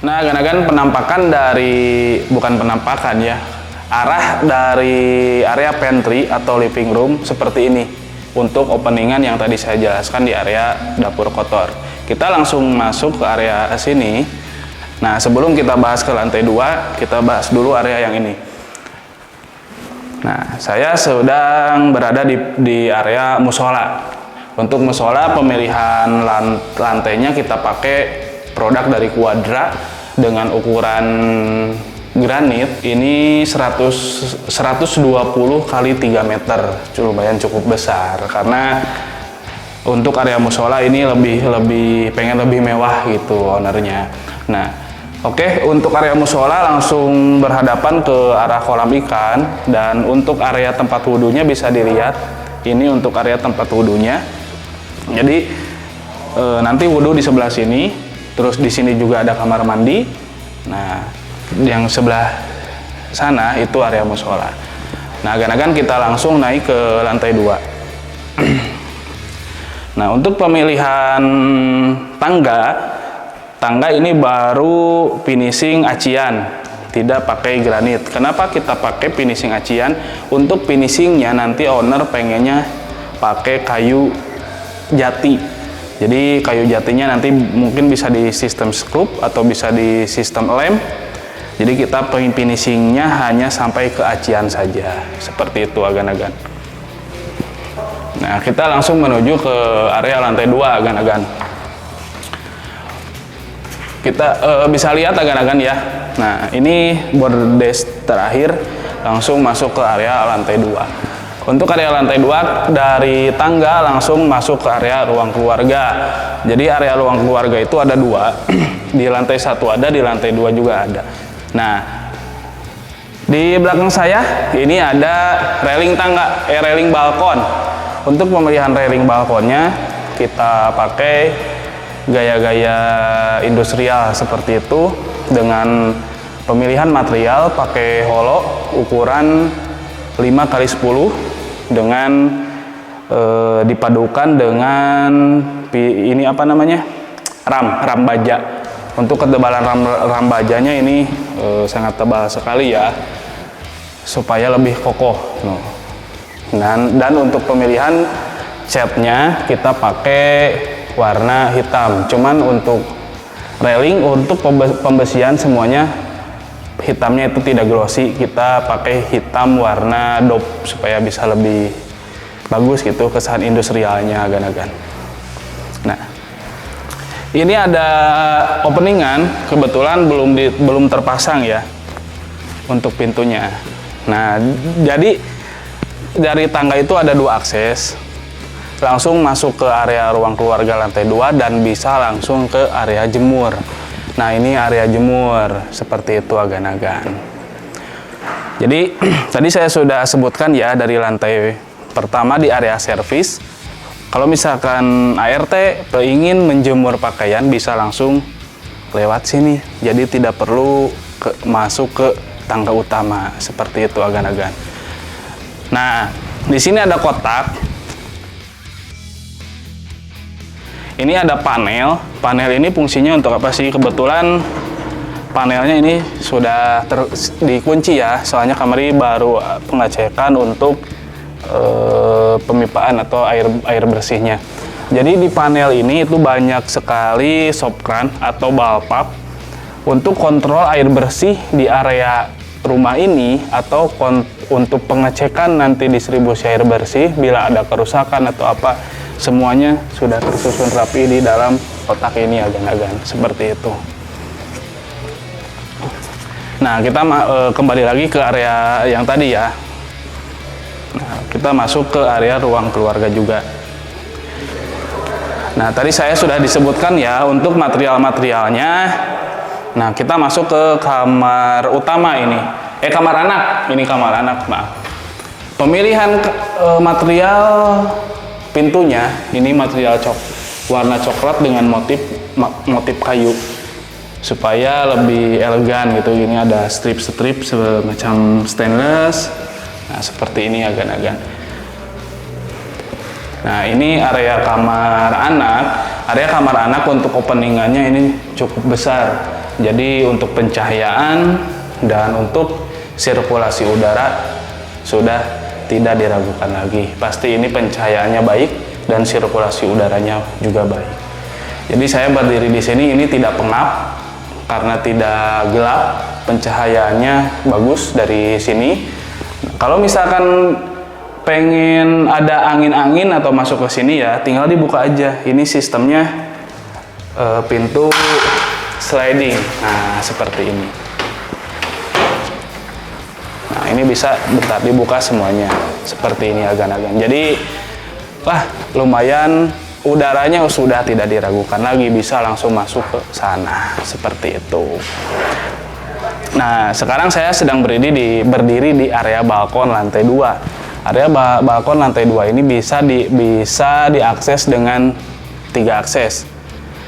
Nah, agan-agan penampakan dari, bukan penampakan ya, arah dari area pantry atau living room seperti ini untuk openingan yang tadi saya jelaskan di area dapur kotor. Kita langsung masuk ke area sini. Nah, sebelum kita bahas ke lantai 2, kita bahas dulu area yang ini. Nah, saya sedang berada di area musola. Untuk musola, pemilihan lantainya kita pakai produk dari Quadra dengan ukuran granit ini 120 kali 3 meter, lumayan cukup besar karena untuk area musola ini pengen lebih mewah gitu ownernya. Nah, oke, untuk area musola langsung berhadapan ke arah kolam ikan, dan untuk area tempat wudhunya bisa dilihat ini untuk area tempat wudhunya. Jadi nanti wudhu di sebelah sini, terus di sini juga ada kamar mandi. Nah, yang sebelah sana itu area musola. Nah, agan-agan kita langsung naik ke lantai 2. Nah, untuk pemilihan tangga ini baru finishing acian, tidak pakai granit. Kenapa kita pakai finishing acian? Untuk finishingnya nanti owner pengennya pakai kayu jati. Jadi kayu jatinya nanti mungkin bisa di sistem skrup atau bisa di sistem lem. Jadi kita finishingnya hanya sampai ke acian saja, seperti itu agan-agan. Nah, kita langsung menuju ke area lantai 2 agan-agan. Kita bisa lihat agan-agan ya. Nah, ini bordes terakhir, langsung masuk ke area lantai 2. Untuk area lantai 2 dari tangga langsung masuk ke area ruang keluarga. Jadi area ruang keluarga itu ada 2. Di lantai 1 ada, di lantai 2 juga ada. Nah, di belakang saya ini ada railing railing balkon. Untuk pemilihan railing balkonnya kita pakai gaya-gaya industrial seperti itu, dengan pemilihan material pakai holo ukuran 5x10 dengan dipadukan dengan ini apa namanya, ram baja. Untuk ketebalan ram bajanya ini sangat tebal sekali ya, supaya lebih kokoh. Dan untuk pemilihan catnya kita pakai warna hitam. Cuman untuk railing, untuk pembesian semuanya hitamnya itu tidak glossy, kita pakai hitam warna dope supaya bisa lebih bagus gitu kesan industrialnya agan-agan. Nah, ini ada openingan, kebetulan belum terpasang ya untuk pintunya. Nah, jadi dari tangga itu ada 2 akses, langsung masuk ke area ruang keluarga lantai 2 dan bisa langsung ke area jemur. Nah, ini area jemur seperti itu agan-agan. Jadi tadi saya sudah sebutkan ya, dari lantai pertama di area servis, kalau misalkan ART ingin menjemur pakaian bisa langsung lewat sini. Jadi tidak perlu masuk ke tangga utama seperti itu agan-agan. Nah, di sini ada kotak. Ini ada panel. Panel ini fungsinya untuk apa sih? Kebetulan panelnya ini sudah dikunci ya, soalnya kemarin baru pengecekan untuk pemipaan atau air bersihnya. Jadi di panel ini itu banyak sekali sopkran atau balpap untuk kontrol air bersih di area rumah ini, atau untuk pengecekan nanti distribusi air bersih bila ada kerusakan atau apa. Semuanya sudah tersusun rapi di dalam kotak ini agan-agan, seperti itu. Nah, kita kembali lagi ke area yang tadi ya. Nah, kita masuk ke area ruang keluarga juga. Nah, tadi saya sudah disebutkan ya untuk material-materialnya. Nah, kita masuk ke kamar utama ini. Kamar anak. Ini kamar anak, maaf. Pemilihan material pintunya ini material warna coklat dengan motif kayu supaya lebih elegan gitu. Ini ada strip-strip semacam stainless. Nah, seperti ini agan-agan. Nah, ini area kamar anak. Area kamar anak untuk openingannya ini cukup besar. Jadi untuk pencahayaan dan untuk sirkulasi udara sudah tidak diragukan lagi. Pasti ini pencahayaannya baik dan sirkulasi udaranya juga baik. Jadi saya berdiri di sini ini tidak pengap karena tidak gelap, pencahayaannya bagus dari sini. Kalau misalkan pengen ada angin-angin atau masuk ke sini ya tinggal dibuka aja. Ini sistemnya pintu sliding. Nah, seperti ini. Nah, ini bisa bentar dibuka semuanya. Seperti ini agan-agan. Jadi, wah, lumayan udaranya sudah tidak diragukan lagi, bisa langsung masuk ke sana. Seperti itu. Nah, sekarang saya sedang berdiri di area balkon lantai 2. Area balkon lantai 2 ini bisa diakses dengan 3 akses.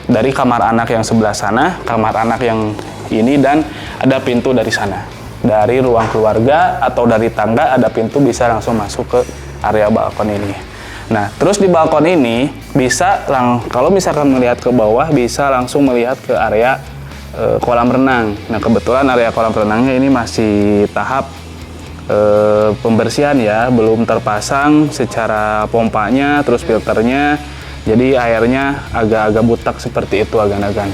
Dari kamar anak yang sebelah sana, kamar anak yang ini, dan ada pintu dari sana. Dari ruang keluarga atau dari tangga ada pintu bisa langsung masuk ke area balkon ini. Nah, terus di balkon ini bisa kalau misalkan melihat ke bawah bisa langsung melihat ke area kolam renang. Nah, kebetulan area kolam renangnya ini masih tahap pembersihan ya, belum terpasang secara pompanya, terus filternya, jadi airnya agak-agak butak seperti itu agan-agan.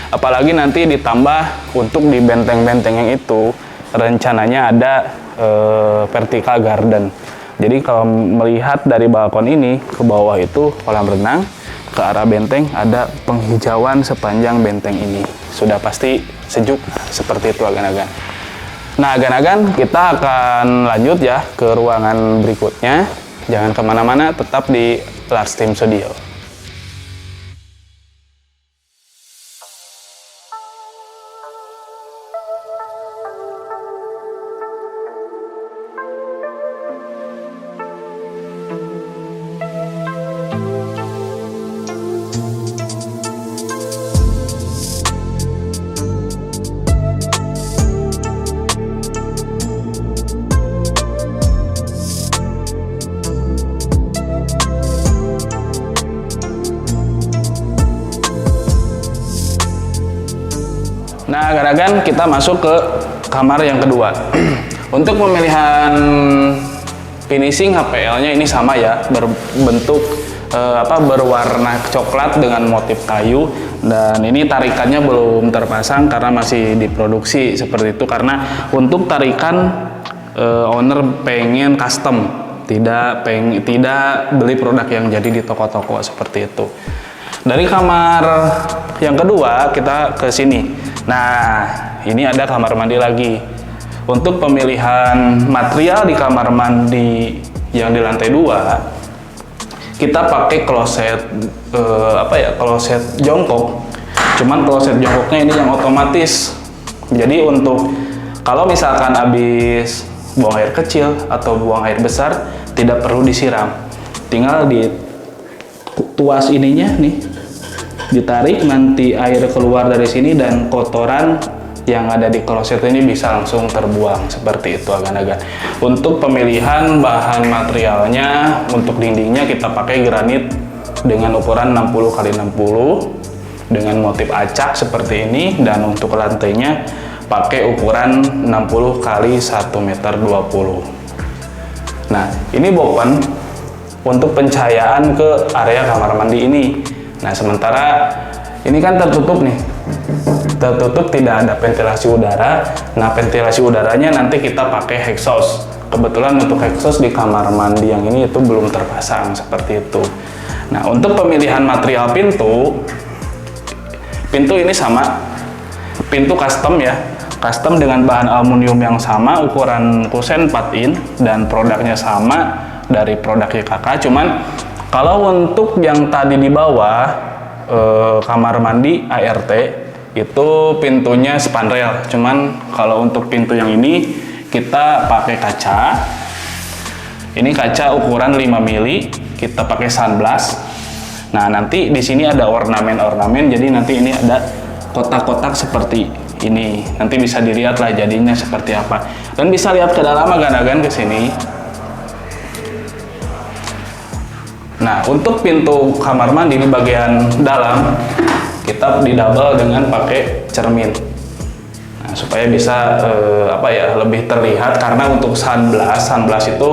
Apalagi nanti ditambah untuk di benteng-benteng yang itu rencananya ada vertical garden. Jadi kalau melihat dari balkon ini ke bawah itu kolam renang, ke arah benteng ada penghijauan sepanjang benteng ini. Sudah pasti sejuk seperti itu agan-agan. Nah, agan-agan kita akan lanjut ya ke ruangan berikutnya. Jangan kemana-mana, tetap di Lars Team Studio. Nah, agan-agan kita masuk ke kamar yang kedua. Untuk pemilihan finishing HPL-nya ini sama ya, berbentuk berwarna coklat dengan motif kayu, dan ini tarikannya belum terpasang karena masih diproduksi seperti itu, karena untuk tarikan owner pengen custom, tidak beli produk yang jadi di toko-toko seperti itu. Dari kamar yang kedua kita ke sini. Nah, ini ada kamar mandi lagi. Untuk pemilihan material di kamar mandi yang di lantai 2, kita pakai kloset kloset jongkok. Cuman kloset jongkoknya ini yang otomatis. Jadi untuk kalau misalkan habis buang air kecil atau buang air besar tidak perlu disiram. Tinggal di tuas ininya nih, ditarik, nanti air keluar dari sini dan kotoran yang ada di kloset ini bisa langsung terbuang seperti itu agan-agan. Untuk pemilihan bahan materialnya, untuk dindingnya kita pakai granit dengan ukuran 60x60 dengan motif acak seperti ini, dan untuk lantainya pakai ukuran 60x1,20 meter. Nah, ini bopen untuk pencahayaan ke area kamar mandi ini. Nah, sementara ini kan tertutup nih, tertutup, tidak ada ventilasi udara. Nah, ventilasi udaranya nanti kita pakai exhaust. Kebetulan untuk exhaust di kamar mandi yang ini itu belum terpasang seperti itu. Nah, untuk pemilihan material pintu ini sama, pintu custom ya, custom dengan bahan aluminium yang sama, ukuran kusen 4 in, dan produknya sama dari produk YKK. Cuman kalau untuk yang tadi di bawah kamar mandi ART itu pintunya spanrail. Cuman kalau untuk pintu yang ini kita pakai kaca. Ini kaca ukuran 5 mili, kita pakai sunblast. Nah, nanti di sini ada ornamen-ornamen, jadi nanti ini ada kotak-kotak seperti ini. Nanti bisa dilihat lah jadinya seperti apa. Dan bisa lihat ke dalam agan-agan ke sini. Nah, untuk pintu kamar mandi di bagian dalam kita di double dengan pakai cermin. Nah, supaya bisa lebih terlihat, karena untuk sunblock itu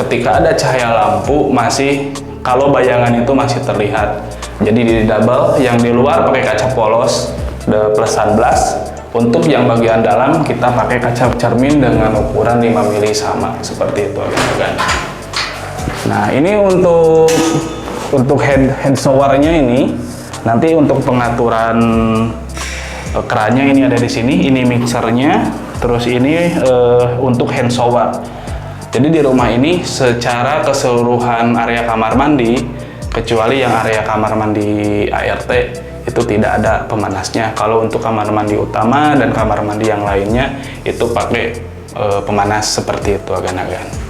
ketika ada cahaya lampu masih, kalau bayangan itu masih terlihat. Jadi di double, yang di luar pakai kaca polos plus sunblock. Untuk yang bagian dalam kita pakai kaca cermin dengan ukuran 5 mili sama, seperti itu agan-agan. Nah, ini untuk head showernya ini, nanti untuk pengaturan kerannya ini ada di sini, ini mixernya, terus ini untuk hand shower. Jadi di rumah ini secara keseluruhan area kamar mandi, kecuali yang area kamar mandi ART, itu tidak ada pemanasnya. Kalau untuk kamar mandi utama dan kamar mandi yang lainnya itu pakai pemanas seperti itu agan-agan.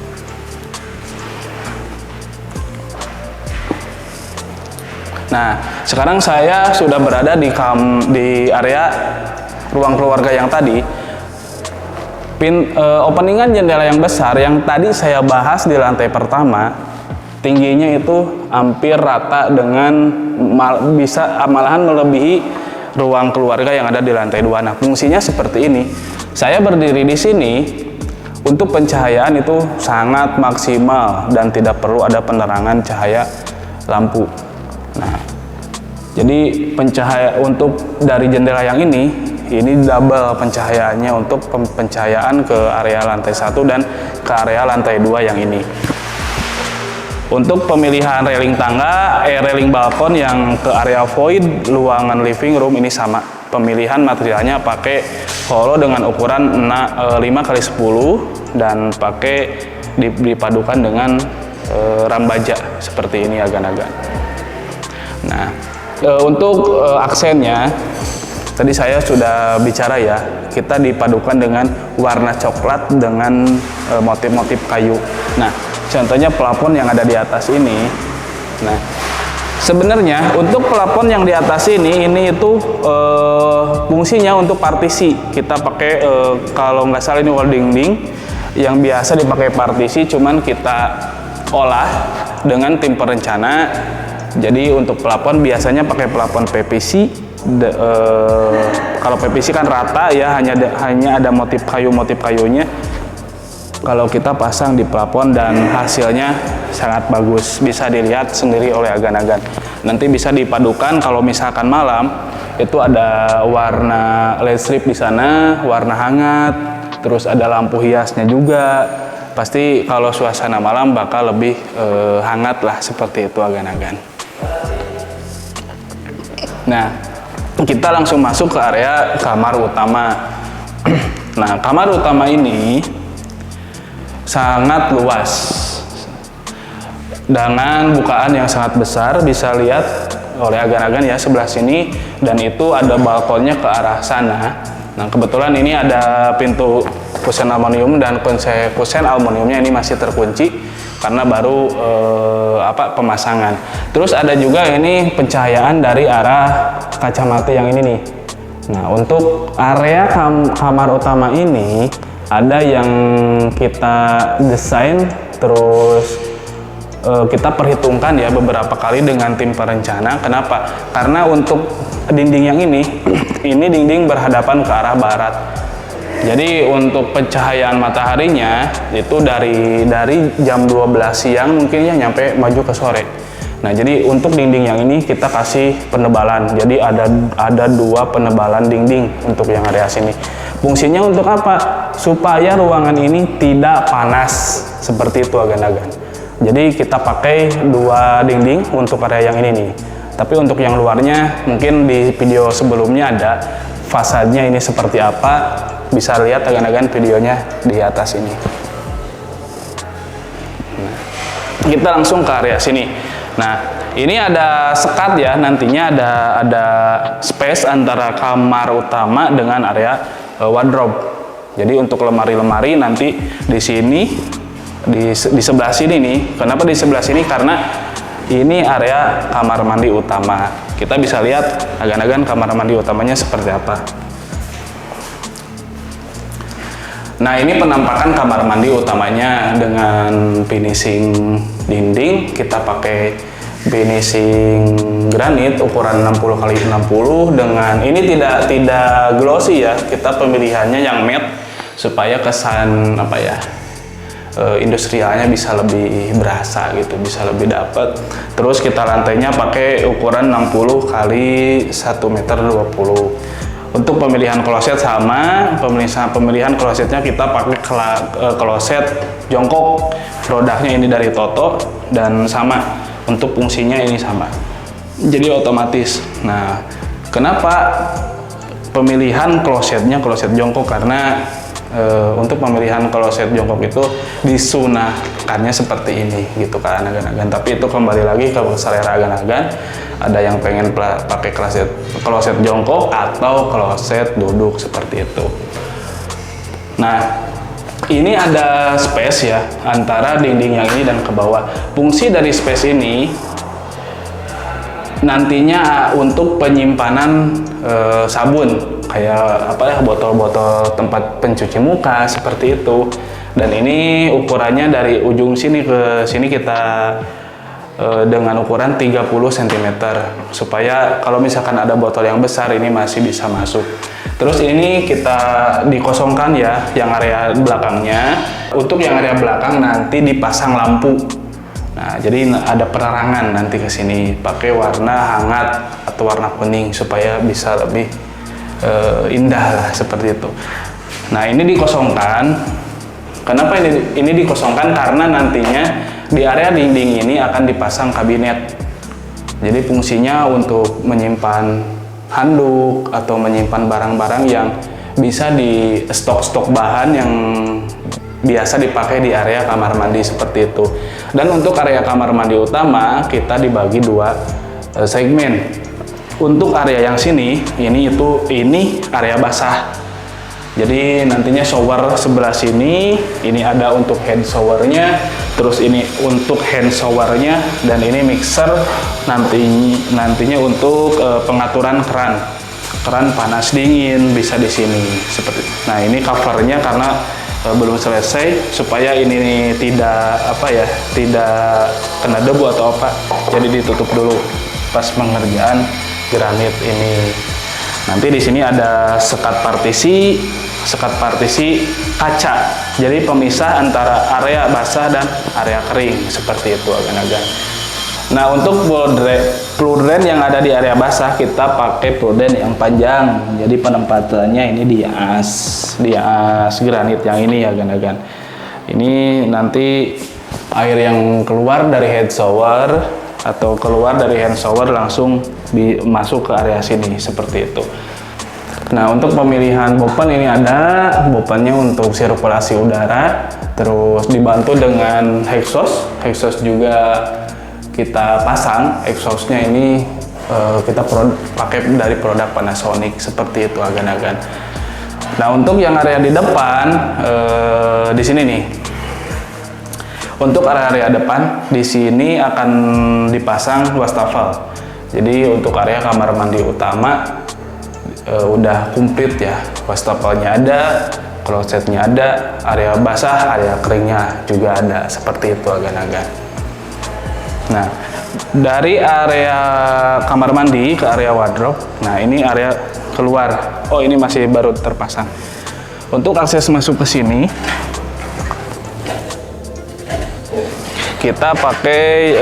Nah, sekarang saya sudah berada di area ruang keluarga yang tadi. Openingan jendela yang besar yang tadi saya bahas di lantai pertama, tingginya itu hampir rata dengan malahan melebihi ruang keluarga yang ada di lantai 2. Nah, fungsinya seperti ini. Saya berdiri di sini, untuk pencahayaan itu sangat maksimal dan tidak perlu ada penerangan cahaya lampu. Nah, jadi untuk dari jendela yang ini double pencahayaannya untuk pencahayaan ke area lantai 1 dan ke area lantai 2 yang ini. Untuk pemilihan railing tangga, railing balkon yang ke area void ruangan living room ini sama. Pemilihan materialnya pakai hollow dengan ukuran 5x10 dan pakai dipadukan dengan ram baja seperti ini agan-agan. Nah, untuk aksennya tadi saya sudah bicara ya, kita dipadukan dengan warna coklat dengan motif-motif kayu. Nah, contohnya plafon yang ada di atas ini. Nah, sebenarnya untuk plafon yang di atas ini itu fungsinya untuk partisi. Kita pakai kalau nggak salah ini wall dinding yang biasa dipakai partisi, cuman kita olah dengan tim perencana. Jadi untuk plafon biasanya pakai plafon PVC. Kalau PVC kan rata ya, hanya ada motif kayunya. Kalau kita pasang di plafon dan hasilnya sangat bagus, bisa dilihat sendiri oleh agan-agan. Nanti bisa dipadukan kalau misalkan malam itu ada warna LED strip di sana, warna hangat, terus ada lampu hiasnya juga. Pasti kalau suasana malam bakal lebih hangat lah, seperti itu agan-agan. Nah, kita langsung masuk ke area kamar utama. Nah, kamar utama ini sangat luas dengan bukaan yang sangat besar, bisa lihat oleh agan-agan ya sebelah sini, dan itu ada balkonnya ke arah sana. Nah, kebetulan ini ada pintu kusen aluminium dan kusen aluminiumnya ini masih terkunci karena baru pemasangan. Terus ada juga ini pencahayaan dari arah kacamata yang ini nih. Nah, untuk area kamar utama ini ada yang kita desain, terus kita perhitungkan ya beberapa kali dengan tim perencana. Kenapa? Karena untuk dinding yang ini dinding berhadapan ke arah barat. Jadi untuk pencahayaan mataharinya itu dari jam 12 siang mungkin ya nyampe maju ke sore. Nah, jadi untuk dinding yang ini kita kasih penebalan. Jadi ada 2 penebalan dinding untuk yang area sini. Fungsinya untuk apa? Supaya ruangan ini tidak panas, seperti itu agan-agan. Jadi kita pakai 2 dinding untuk area yang ini nih. Tapi untuk yang luarnya mungkin di video sebelumnya ada fasadnya ini seperti apa. Bisa lihat agan-agan videonya di atas ini. Nah, kita langsung ke area sini. Nah, ini ada sekat ya, nantinya ada space antara kamar utama dengan area wardrobe. Jadi untuk lemari-lemari nanti di sini, di sebelah sini nih. Kenapa di sebelah sini? Karena ini area kamar mandi utama. Kita bisa lihat agan-agan kamar mandi utamanya seperti apa. Nah, ini penampakan kamar mandi utamanya dengan finishing dinding. Kita pakai finishing granit ukuran 60 kali 60 dengan ini tidak glossy ya. Kita pemilihannya yang matte supaya kesan apa ya, industrialnya bisa lebih berasa gitu, bisa lebih dapat. Terus kita lantainya pakai ukuran 60 kali 1,20 meter. Untuk pemilihan kloset sama, pemilihan klosetnya kita pakai kloset jongkok. Produknya ini dari Toto dan sama. Untuk fungsinya ini sama, jadi otomatis. Nah, kenapa pemilihan klosetnya kloset jongkok? Karena untuk pemilihan kloset jongkok itu disunahkannya seperti ini gitu kan, agan-agan. Tapi itu kembali lagi ke selera agan-agan. Ada yang pengen pakai kloset jongkok atau kloset duduk seperti itu. Nah, ini ada space ya antara dinding yang ini dan ke bawah. Fungsi dari space ini nantinya untuk penyimpanan sabun, kayak apa ya, botol-botol tempat pencuci muka seperti itu. Dan ini ukurannya dari ujung sini ke sini kita dengan ukuran 30 cm supaya kalau misalkan ada botol yang besar ini masih bisa masuk. Terus ini kita dikosongkan ya yang area belakangnya. Untuk yang area belakang nanti dipasang lampu. Nah, jadi ada penerangan nanti ke sini pakai warna hangat atau warna kuning supaya bisa lebih indah lah seperti itu. Nah, ini dikosongkan. Kenapa ini dikosongkan? Karena nantinya di area dinding ini akan dipasang kabinet. Jadi fungsinya untuk menyimpan handuk atau menyimpan barang-barang yang bisa di stok-stok bahan yang biasa dipakai di area kamar mandi seperti itu. Dan untuk area kamar mandi utama kita dibagi dua segmen. Untuk area yang sini ini area basah. Jadi nantinya shower sebelah sini, ini ada untuk hand showernya, terus ini untuk hand showernya, dan ini mixer nantinya untuk pengaturan keran panas dingin bisa di sini seperti. Nah, ini covernya karena belum selesai supaya ini tidak kena debu atau apa, jadi ditutup dulu pas pengerjaan granit ini. Nanti di sini ada sekat partisi kaca, jadi pemisah antara area basah dan area kering seperti itu agan-agan. Nah, untuk floor drain yang ada di area basah kita pakai floor drain yang panjang, jadi penempatannya ini di as granit yang ini ya agan-agan. Ini nanti air yang keluar dari head shower atau keluar dari hand shower langsung masuk ke area sini seperti itu. Nah, untuk pemilihan bopan ini ada bopannya untuk sirkulasi udara, terus dibantu dengan exhaust juga kita pasang. Exhaustnya ini kita pakai dari produk Panasonic seperti itu agan-agan. Nah, untuk yang area di depan di sini nih. Untuk area depan di sini akan dipasang wastafel. Jadi untuk area kamar mandi utama udah komplit ya, wastafelnya ada, klosetnya ada, area basah, area keringnya juga ada, seperti itu agan-agan. Nah, dari area kamar mandi ke area wardrobe, nah ini area keluar. Oh, ini masih baru terpasang. Untuk akses masuk ke sini kita pakai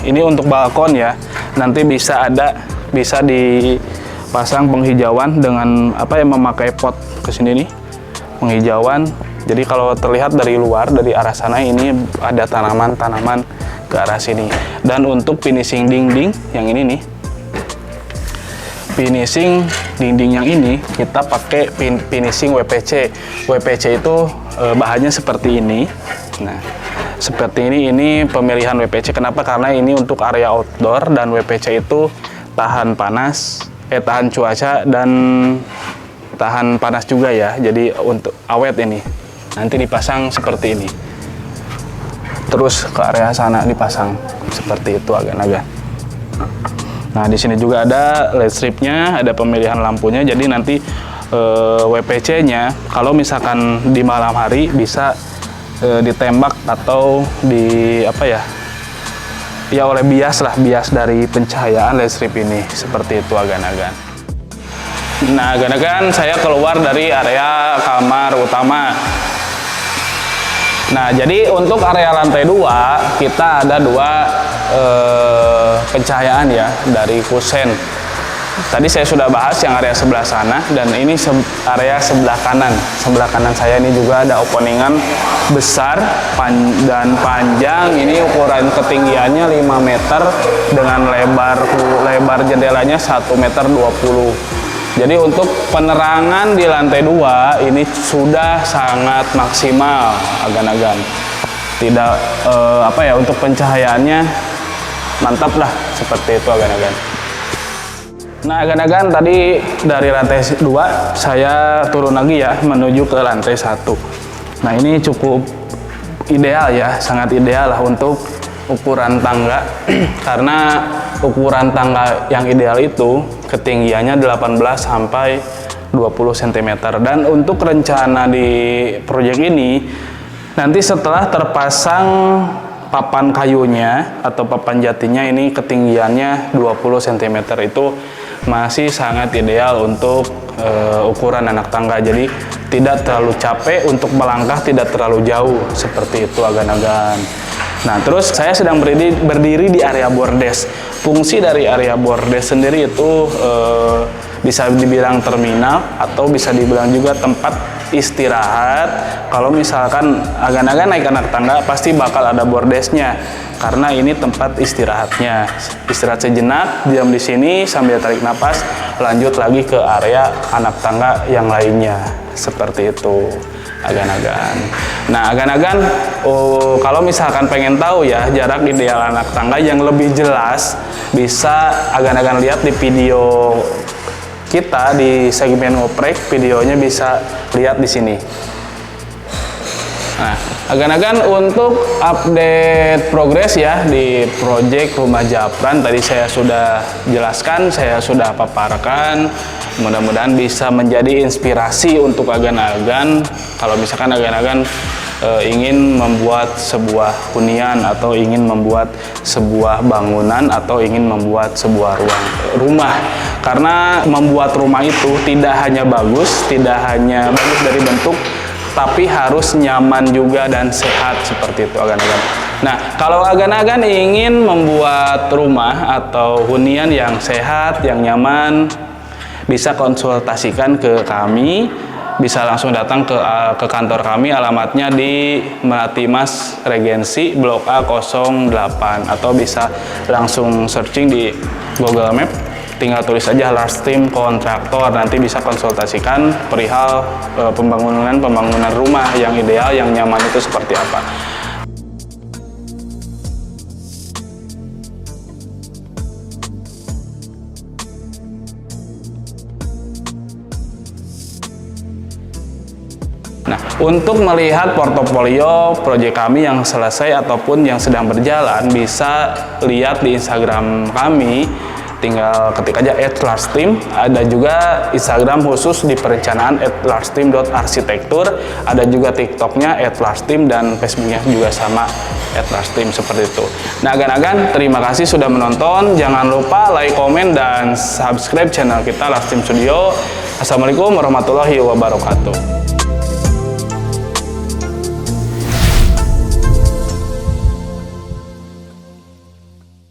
ini untuk balkon ya. Nanti bisa dipasang penghijauan dengan memakai pot ke sini nih, penghijauan. Jadi kalau terlihat dari luar, dari arah sana ini ada tanaman-tanaman ke arah sini. Dan untuk finishing dinding yang ini nih, finishing dinding yang ini kita pakai finishing WPC. WPC itu bahannya seperti ini. Nah, seperti ini pemilihan WPC. Kenapa? Karena ini untuk area outdoor dan WPC itu tahan panas, tahan cuaca dan tahan panas juga ya. Jadi untuk awet ini. Nanti dipasang seperti ini. Terus ke area sana dipasang seperti itu agan-agan. Nah, di sini juga ada LED stripnya, ada pemilihan lampunya. Jadi nanti WPC-nya kalau misalkan di malam hari bisa ditembak atau ya oleh bias dari pencahayaan LED strip ini, seperti itu agan-agan. Nah, agan-agan saya keluar dari area kamar utama. Nah, jadi untuk area lantai 2 kita ada 2 pencahayaan ya dari kusen. Tadi saya sudah bahas yang area sebelah sana, dan ini area sebelah kanan. Sebelah kanan saya ini juga ada openingan besar dan panjang. Ini ukuran ketinggiannya 5 meter dengan lebar jendelanya 1,20 meter. Jadi untuk penerangan di lantai 2 ini sudah sangat maksimal agan-agan. Tidak untuk pencahayaannya mantap lah, seperti itu agan-agan. Nah, agan-agan tadi dari lantai 2 saya turun lagi ya menuju ke lantai 1. Nah, ini cukup ideal ya, sangat ideal lah untuk ukuran tangga karena ukuran tangga yang ideal itu ketinggiannya 18 sampai 20 cm. Dan untuk rencana di proyek ini nanti setelah terpasang papan kayunya atau papan jatinya, ini ketinggiannya 20 cm itu masih sangat ideal untuk ukuran anak tangga. Jadi tidak terlalu capek untuk melangkah, tidak terlalu jauh, seperti itu agan-agan. Nah, terus saya sedang berdiri di area bordes. Fungsi dari area bordes sendiri itu bisa dibilang terminal atau bisa dibilang juga tempat istirahat. Kalau misalkan agan-agan naik anak tangga pasti bakal ada bordesnya, karena ini tempat istirahatnya. Istirahat sejenak, diam di sini sambil tarik napas, lanjut lagi ke area anak tangga yang lainnya, seperti itu agan-agan. Nah, agan-agan kalau misalkan pengen tahu ya jarak ideal anak tangga yang lebih jelas, bisa agan-agan lihat di video kita di segmen ngoprek. Videonya bisa lihat di sini. Nah, agan-agan untuk update progres ya di proyek Rumah Japran tadi saya sudah jelaskan, saya sudah paparkan. Mudah-mudahan bisa menjadi inspirasi untuk agan-agan kalau misalkan agan-agan ingin membuat sebuah hunian atau ingin membuat sebuah bangunan atau ingin membuat sebuah rumah. Karena membuat rumah itu tidak hanya bagus dari bentuk, tapi harus nyaman juga dan sehat, seperti itu agan-agan. Nah, kalau agan-agan ingin membuat rumah atau hunian yang sehat, yang nyaman, bisa konsultasikan ke kami, bisa langsung datang ke kantor kami. Alamatnya di Melati Mas Regensi Blok A 08, atau bisa langsung searching di Google Map, tinggal tulis aja Lars Tim Kontraktor, nanti bisa konsultasikan perihal pembangunan rumah yang ideal, yang nyaman itu seperti apa. Nah, untuk melihat portofolio proyek kami yang selesai ataupun yang sedang berjalan, bisa lihat di Instagram kami. Tinggal ketik aja @larstim. Ada juga Instagram khusus di perencanaan @larstim.arsitektur. Ada juga TikToknya @larstim, dan Facebooknya juga sama @larstim, seperti itu. Nah, agan-agan terima kasih sudah menonton. Jangan lupa like, komen, dan subscribe channel kita Larstim Studio. Assalamualaikum warahmatullahi wabarakatuh.